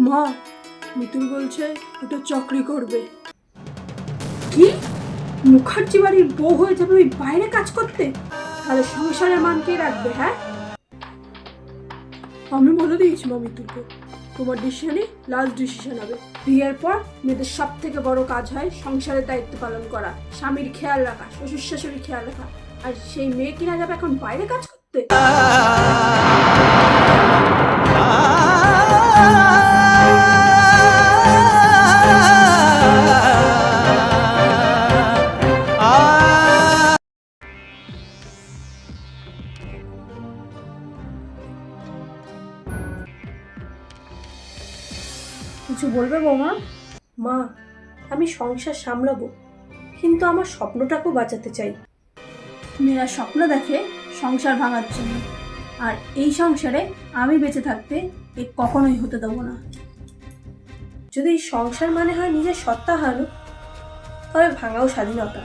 মা, মিতুল বলছে একটা চাকরি করবে। কি? মুখার্জি বাড়ির বউ হয়ে যাবে ওই বাইরে কাজ করতে? তাহলে সংসারের মান কে রাখবে? হ্যাঁ, আমি বলে দিয়েছি মা মিতুলকে, তোমার ডিসিশনই লাস্ট ডিসিশন হবে। বিয়ের পর মেয়েদের সব থেকে বড় কাজ হয় সংসারের দায়িত্ব পালন করা, স্বামীর খেয়াল রাখা, শ্বশুর শাশুড়ির খেয়াল রাখা। আর সেই মেয়ে কিনা যাবে এখন বাইরে কাজ করতে? কিছু বলবে বৌমা? মা, আমি সংসার সামলাবো, কিন্তু আমার স্বপ্নটাকেও বাঁচাতে চাই। মেয়েরা স্বপ্ন দেখে সংসার ভাঙার জন্য, আর এই সংসারে আমি বেঁচে থাকতে এ কখনোই হতে দেবো না। যদি সংসার মানে হয় নিজের সত্তা হারানো, তবে ভাঙাও স্বাধীনতা।